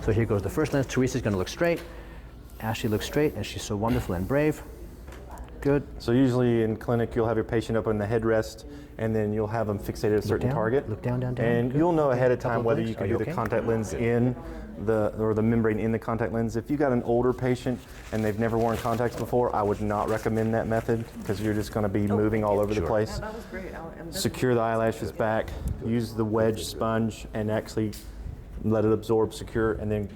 So here goes the first lens. Teresa's going to look straight. Ashley looks straight, and she's so wonderful and brave. Good. So usually in clinic, you'll have your patient up on the headrest, and then you'll have them fixated at a certain target. Look down, down, down. And Good. you'll know ahead of Couple time of whether blinks. you can Are you do the okay? contact lens or the membrane in the contact lens. If you've got an older patient and they've never worn contacts before, I would not recommend that method because you're just going to be moving all over the place. That was great. Secure the eyelashes back, use the wedge sponge, and actually let it absorb, secure, and then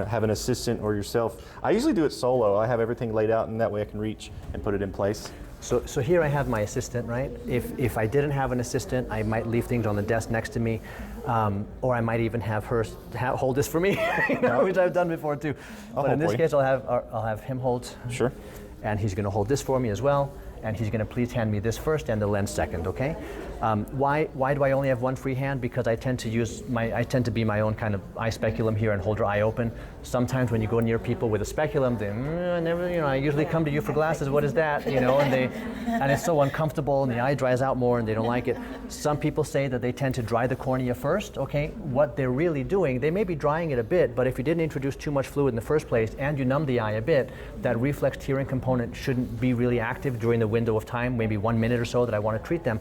have an assistant or yourself. I usually do it solo. I have everything laid out, and that way I can reach and put it in place. So here I have my assistant, right? If I didn't have an assistant, I might leave things on the desk next to me, or I might even have her hold this for me, which I've done before too. But in this case, I'll have him hold. Sure. And he's going to hold this for me as well. And he's going to please hand me this first and the lens second, okay? Why do I only have one free hand? Because I tend to be my own kind of eye speculum here and hold her eye open. Sometimes when you go near people with a speculum, they I usually come to you for glasses. What is that? And it's so uncomfortable, and the eye dries out more, and they don't like it. Some people say that they tend to dry the cornea first. Okay, what they're really doing, they may be drying it a bit, but if you didn't introduce too much fluid in the first place and you numb the eye a bit, that reflex tearing component shouldn't be really active during the window of time, maybe 1 minute or so that I want to treat them.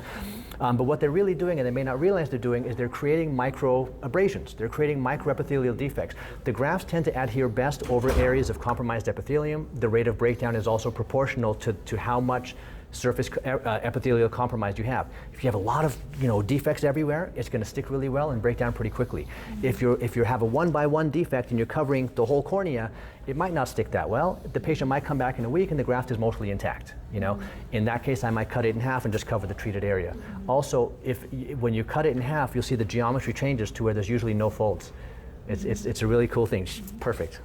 But what they're really doing, and they may not realize they're doing, is they're creating micro abrasions. They're creating microepithelial defects. The grafts tend to adhere best over areas of compromised epithelium. The rate of breakdown is also proportional to how much surface epithelial compromise you have. If you have a lot of defects everywhere, it's going to stick really well and break down pretty quickly. If you have a 1-by-1 defect and you're covering the whole cornea, it might not stick that well. The patient might come back in a week and the graft is mostly intact. In that case, I might cut it in half and just cover the treated area. Also, when you cut it in half, you'll see the geometry changes to where there's usually no folds. It's a really cool thing. Perfect,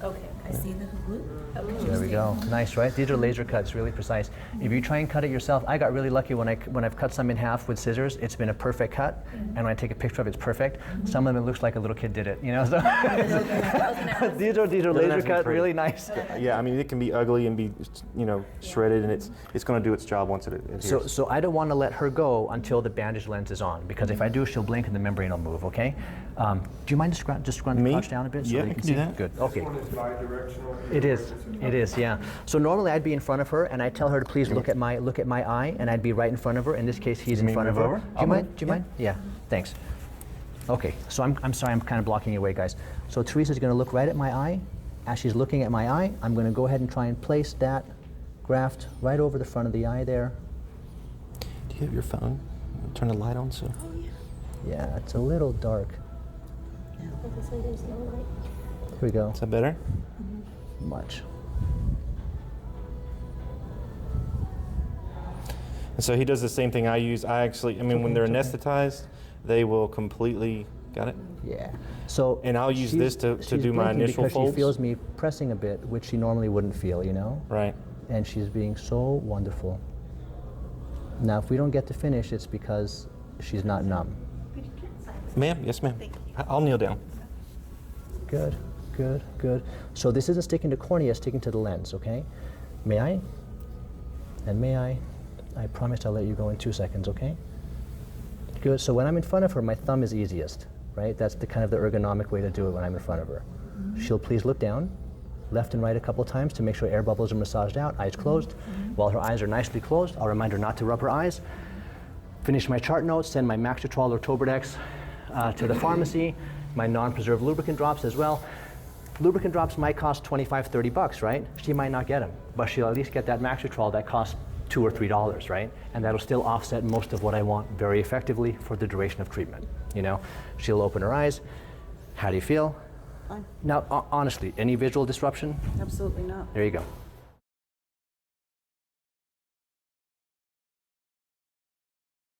Okay, I see the hoop. Okay, There we go. Nice, right? These are laser cuts, really precise. If you try and cut it yourself, I got really lucky when I've cut some in half with scissors. It's been a perfect cut, and when I take a picture of it, it's perfect. Some of them it looks like a little kid did it. So these are laser cut, really nice. Yeah, I mean it can be ugly and be shredded, and it's going to do its job once it adheres. So I don't want to let her go until the bandage lens is on, because if I do, she'll blink and the membrane will move. Okay? Do you mind just scrunch the crotch down a bit so Yeah, they I can can see? do that. Good. Okay. This one is bi-directional. It is, yeah. So normally I'd be in front of her and I'd tell her to please look at my eye, and I'd be right in front of her. In this case, he's in front of her. Over? Do you mind? Do you mind? Yeah, thanks. Okay, so I'm sorry, I'm kind of blocking your way, guys. So Teresa's going to look right at my eye. As she's looking at my eye, I'm going to go ahead and try and place that graft right over the front of the eye there. Do you have your phone? Turn the light on so. Oh, yeah. Yeah, it's a little dark. Here we go. Is that better? Much. And so he does the same thing I use. When they're anesthetized, they will completely, got it? Yeah. So And I'll use this to she's do my blinking initial because folds. she feels me pressing a bit, which she normally wouldn't feel, Right. And she's being so wonderful. Now, if we don't get to finish, it's because she's not numb. Ma'am? Yes, ma'am. I'll kneel down. Good, good, good. So this isn't sticking to cornea, it's sticking to the lens, okay? May I? And may I? I promise I'll let you go in 2 seconds, okay? Good, so when I'm in front of her, my thumb is easiest, right? That's the kind of the ergonomic way to do it when I'm in front of her. She'll please look down, left and right a couple times to make sure air bubbles are massaged out, eyes closed. While her eyes are nicely closed, I'll remind her not to rub her eyes. Finish my chart notes, send my Maxitrol or Tobradex to the pharmacy, my non-preserved lubricant drops as well. Lubricant drops might cost $25, $30, right? She might not get them, but she'll at least get that Maxitrol that costs $2 or $3, right? And that'll still offset most of what I want very effectively for the duration of treatment. She'll open her eyes. How do you feel? Fine. Now, honestly, any visual disruption? Absolutely not. There you go.